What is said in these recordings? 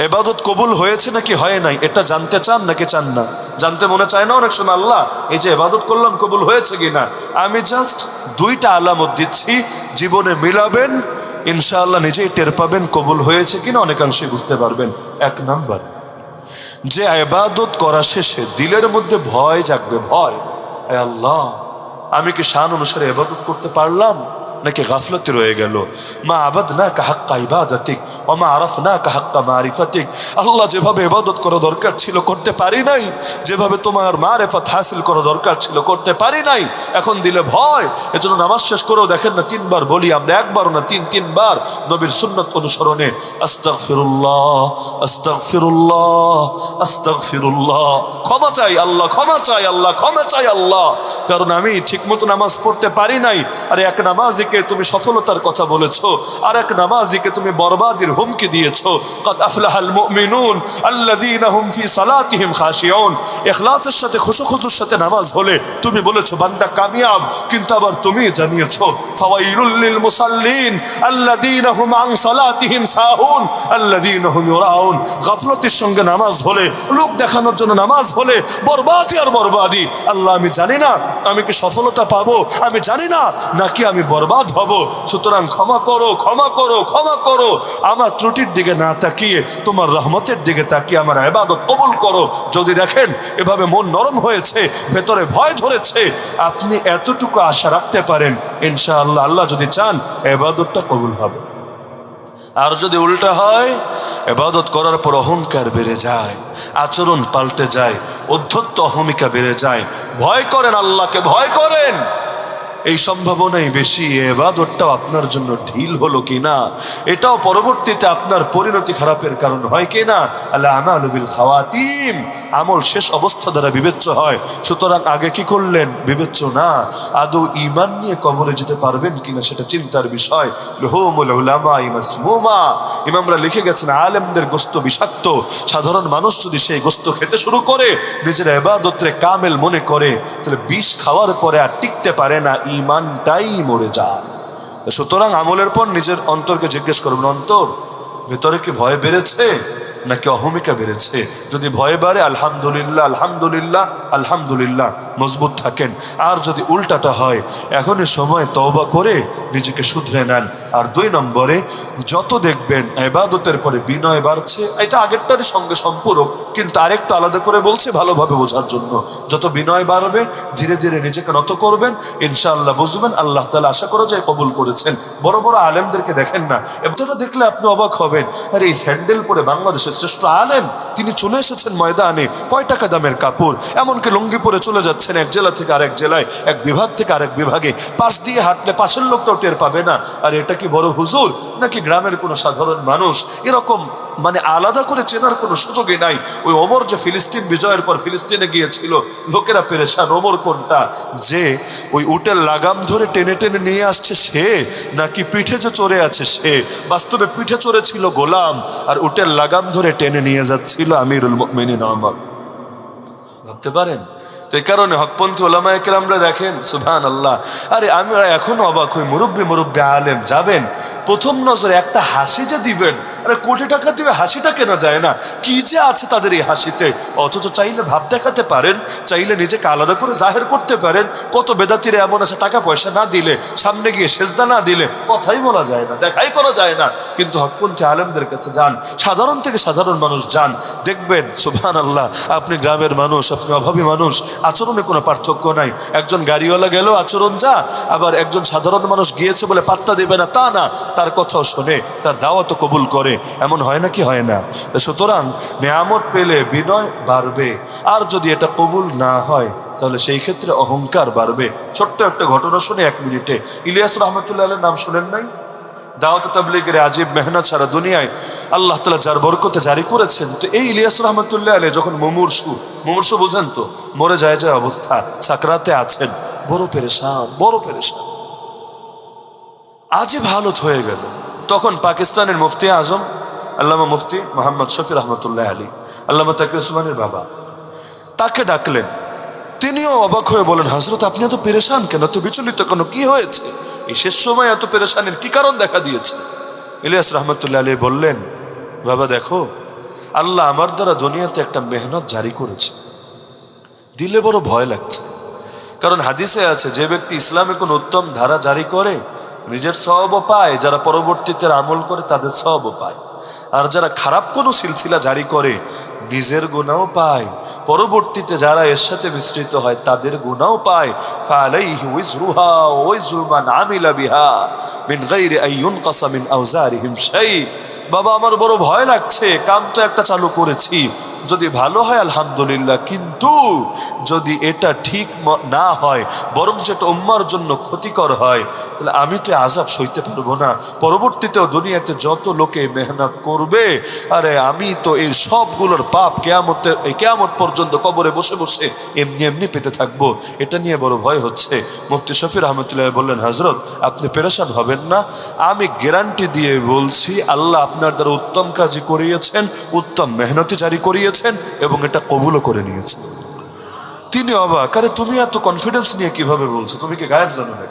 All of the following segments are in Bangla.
ইবাদত কবুল হয়েছে নাকি হয় নাই এটা জানতে চান নাকি চান না? জানতে মনে চায় না অনেক সময়? আল্লাহ এই যে ইবাদত করলাম কবুল হয়েছে কিনা। আমি জাস্ট দুইটা আলামত দিচ্ছি, জীবনে মিলাবেন, ইনশাআল্লাহ নিজেই টের পাবেন কবুল হয়েছে কিনা, অনেকাংশে বুঝতে পারবেন। এক নাম্বার, যে ইবাদত করা শেষে দিলের মধ্যে ভয় জাগবে, ভয়, আল্লাহ আমি কি শান অনুসারে ইবাদত করতে পারলাম নাকি গাফলতে রয়ে গেল। মা আবাদনাকা হাক্কা ইবাদাতিক ওয়া মা আরাফনাকা হাক্কা মারিফাতিক। আল্লাহ যেভাবে ইবাদত করা দরকার ছিল করতে পারি নাই, যেভাবে তোমার মারিফাত হাসিল করা দরকার ছিল করতে পারি নাই, এখন দিলে ভয়। এজন্য নামাজ শেষ করেও দেখেন না তিনবার বলি আমরা, একবারও না, তিনবার নবীর সুন্নাত অনুসরণে আস্তাগফিরুল্লাহ আস্তাগফিরুল্লাহ আস্তাগফিরুল্লাহ, ক্ষমা চাই আল্লাহ, ক্ষমা চাই আল্লাহ, ক্ষমা চাই আল্লাহ, কারণ আমি ঠিকমতো নামাজ পড়তে পারি নাই। আরে এক নামাজিকে তুমি সফলতার কথা বলেছো, আর এক নামাজিকে তুমি বরবাদির হুমকি দিয়েছো। কাদ আফলাহাল মুমিনুন আল্লাযীনা হুম ফি সালাতিহিম খাশিউন। ইখলাসের সাথে খুশুখুজুর সাথে নামাজ হলে তুমি বলেছো বান্দা কামিয়াব, কিন্তু আবার তুমি জানিয়েছো ফাওয়াইলুল লিল মুসাল্লিন আল্লাযীনা হুম আন সালাতিহিম সাহুন আল্লাযীনা হুম ইউরাউন। গাফলতির সঙ্গে নামাজ হলে, লোক দেখানোর জন্য নামাজ হলে বরবাদি আর বরবাদি। আল্লাহ আমি জানি না আমি কি সফলতা পাবো, আমি জানি না নাকি আমি বরবাদ হব। সুতরাং ক্ষমা করো, ক্ষমা করো, ক্ষমা করো। আমার ত্রুটির দিকে না তাকিয়ে তোমার রহমতের দিকে তাকিয়ে আমার ইবাদত কবুল করো। যদি দেখেন এভাবে মন নরম হয়েছে, ভেতরে ভয় ধরেছে, আপনি এতটুকু আশা রাখতে পারেন ইনশাআল্লাহ আল্লাহ যদি চান ইবাদতটা কবুল হবে। আর যদি উল্টা হয়, ইবাদত করার পর অহংকার বেড়ে যায়, আচরণ পাল্টে যায়, অধ্যত্ত অহমিকা বেড়ে যায়, ভয় করেন আল্লাহকে, ভয় করেন, এই সম্ভাবনাই বেশি ইবাদতটাও আপনার জন্য ঢিল হলো কিনা, এটাও পরবর্তীতে আপনার পরিণতি খারাপের কারণ হয় কিনা। আল আমালু বিল খাওয়াতিম, আমল শেষ অবস্থা দ্বারা বিবেচ্য হয়। সুতরাং আগে কি করলেন বিবেচ্য না, আদৌ ঈমান নিয়ে কবরে যেতে পারবেন কিনা সেটা চিন্তার বিষয়। লুহুমুল উলামা মাসমুমা, ইমামরা লিখে গেছেন আলেমদের গোশত বিষাক্ত। সাধারণ মানুষ যদি সেই গোশত খেতে শুরু করে, নিজের ইবাদতরে কামেল মনে করে, তাহলে বিষ খাওয়ার পরে আর টিকতে পারে না, ঈমানটাই মরে যায়। সুতরাং আমলের পর নিজের অন্তরকে জিজ্ঞেস করবেন, অন্তর ভেতরে কি ভয় বেড়েছে নাকি অহমিকা বেড়েছে? যদি ভয় বাড়ে আলহামদুলিল্লাহ আলহামদুলিল্লাহ আলহামদুলিল্লাহ, মজবুত থাকেন। আর যদি উল্টাটা হয়, এখনই সময় তওবা করে নিজেকে শুধরে নেন। আর দুই নম্বরে, যত দেখবেন ইবাদতের পরে বিনয় বাড়ছে, এটা আগেরটার সঙ্গে সম্পূরক, কিন্তু আরেকটু আলাদা করে বলছে ভালোভাবে বোঝার জন্য। যত বিনয় বাড়বে, ধীরে ধীরে নিজেকে নত করবেন, ইনশাআল্লাহ বুঝবেন আল্লাহ তাআলা আশা করা যায় কবুল করেছেন। বড় বড় আলেমদেরকে দেখেন না, এটা দেখলে আপনি অবাক হবেন, আরে এই স্যান্ডেল পরে বাংলাদেশের শ্রেষ্ঠ আলেম, তিনি চলে এসেছেন ময়দানে, কয় টাকা দামের কাপড়, এমনকি লুঙ্গি পরে চলে যাচ্ছেন এক জেলা থেকে আরেক জেলায়, এক বিভাগ থেকে আরেক বিভাগে, পাশ দিয়ে হাঁটলে পাশের লোকটাও টের পাবে না। আর এটা কি বড় হুজুর নাকি গ্রামের কোনো সাধারণ মানুষ, এরকম মানে আলাদা করে চেনার কোনো সুযোগই নাই। ওই ওমর যে ফিলিস্তিন বিজয়ের পর ফিলিস্তিনে গিয়েছিল, লোকেরা পেরেশান, ওমর কোনটা, যে ওই উটের লাগাম ধরে টেনে টেনে নিয়ে আসছে সে, নাকি পিঠে যে চড়ে আছে সে? বাস্তবে পিঠে চড়ে ছিল গোলাম, আর উটের লাগাম ধরে টেনে নিয়ে যাচ্ছিল আমিরুল মুমিনিন ওমর। ভাবতে পারেন? তো এই কারণে হকপন্থী ওলামায়ে কেরামরা দেখেন সুবহানাল্লাহ, আরে আমরা এখনো অবাক হই, মুরব্বী আলেম যাবেন, প্রথম নজরে একটা হাসি যে দিবেন, আরে কোটি টাকা দিবে হাসিটা কেনা যায় না, কি যে আছে তাদের এই হাসিতে। অথচ চাইলে ভাব দেখাতে পারেন, চাইলে নিজেকে আলাদা করে জাহের করতে পারেন। কত বেদাতিরা এমন আছে, টাকা পয়সা না দিলে, সামনে গিয়ে সেজদা না দিলে কথাই বলা যায় না, দেখাই করা যায় না। কিন্তু হকপন্থী আলেমদের কাছে যান, সাধারণ থেকে সাধারণ মানুষ যান, দেখবেন সুবহানাল্লাহ, আপনি গ্রামের মানুষ, আপনি অভাবী মানুষ, আচরণে কোনো পার্থক্য নাই। একজন গাড়িওয়ালা গেল আচরণ যা, আবার একজন সাধারণ মানুষ গিয়েছে বলে পাত্তা দেবে না তা না, তার কথাও শোনে, তার দাওয়াতও কবুল করে, এমন হয় না কি হয় না? সুতরাং নেয়ামত পেলে বিনয় বাড়বে, আর যদি এটা কবুল না হয় তাহলে সেই ক্ষেত্রে অহংকার বাড়বে। ছোট্ট একটা ঘটনা শুনে 1 মিনিটে, ইলিয়াস রহমতুল্লাহ আলাইহির নাম শুনেন নাই? দাওয়াত তাবলীগের আজীব মেহনত সারা দুনিয়ায় আল্লাহ তাআলা যার বরকতে জারি করেছেন। তো এই ইলিয়াস রহমতুল্লাহ আলাইহি যখন মুমূর্ষু বুঝেন তো, মরে যায় অবস্থা, সাকরাতে আছেন, বড় পেরেশান, আজীব হালত হয়ে গেল। তখন পাকিস্তানের মুফতি আজম আল্লামা মুফতি মোহাম্মদ শফি রহমতুল্লাহ আলী, আল্লামা তাকি উসমানের বাবা, তাকে ডাকলেন। তিনিও অবাক হয়ে বলেন, হযরত আপনি এত পেরেশান কেন, এত বিচলিত কেন, কি হয়েছে? এই শেষ সময় এত পেরেশানির কি কারণ দেখা দিয়েছে? ইলিয়াস রহমতুল্লাহ আলী বললেন, বাবা দেখো, আল্লাহ আমার দ্বারা দুনিয়াতে একটা মেহনত জারি করেছে, দিলে বড় ভয় লাগছে। কারণ হাদিসে আছে, যে ব্যক্তি ইসলামে কোন উত্তম ধারা জারি করে নিজের সওয়াবও পায়, যারা পরবর্তীতে আমল করে তাদের সওয়াবও পায়। আর যারা খারাপ কোনো সিলসিলা জারি করে নিজের গুনাহও পায়, পরবর্তীতে যারা এর সাথে মিশ্রিত হয় তাদের গুনাহও পায়। ফালাইহি উযরুহা ওয়া উযরু মান আমিলা বিহা মিন গায়রি আন ইউনকাসা মিন আওজারিহিম শাই। বাবা আমার বড় ভয় লাগছে, কাম তো একটা চালু করেছি, যদি ভালো হয় আলহামদুলিল্লাহ, কিন্তু যদি এটা ঠিক না হয়, বরং যেটা উম্মার জন্য ক্ষতিকর হয়, তাহলে আমি তো আযাব সইতে পারবো না। পরবর্তীতেও দুনিয়াতে যত লোকে মেহনত করবে, আরে আমি তো এই সবগুলোর পাপ কিয়ামত পর্যন্ত কবরে বসে বসে এমনি এমনি পেতে থাকবো। এটা নিয়ে বড় ভয় হচ্ছে। মুফতি শফি রহমতুল্লাহ বললেন, হযরত আপনি পেরেশান হবেন না, আমি গ্যারান্টি দিয়ে বলছি আল্লাহ আপনার দ্বারা উত্তম কাজই করিয়েছেন, উত্তম মেহনতি জারি করিয়েছেন এবং এটা কবুলও করে নিয়েছেন। তিনি অবাক, আরে তুমি এত কনফিডেন্স নিয়ে কিভাবে বলছো, তুমি কি গায়েব জানো না?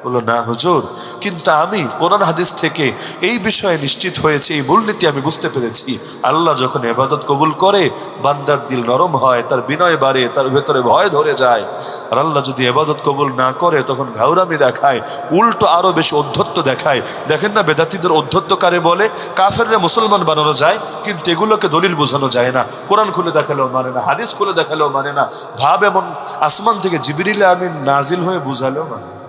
বললো, না হুজুর, কিন্তু আমি কোরআন হাদিস থেকে এই বিষয়ে নিশ্চিত হয়েছি, এই মূলনীতি আমি বুঝতে পেরেছি। আল্লাহ যখন ইবাদত কবুল করে বান্দার দিল নরম হয়, তার বিনয় বাড়ে, তার ভেতরে ভয় ধরে যায়। আর আল্লাহ যদি ইবাদত কবুল না করে তখন ঘাউরামি দেখায়, উল্টো আরো বেশি অধ্যত্ব দেখায়। দেখেন না বেদাতীদের অধ্যত্ব কারে বলে? কাফেররা মুসলমান বানানো যায়, কিন্তু এগুলোকে দলিল বোঝানো যায় না। কোরআন খুলে দেখালেও মানে না, হাদিস খুলে দেখালেও মানে না, ভাব এমন আসমান থেকে জিবরিল আমিন নাজিল হয়ে বুঝালেও মানে না।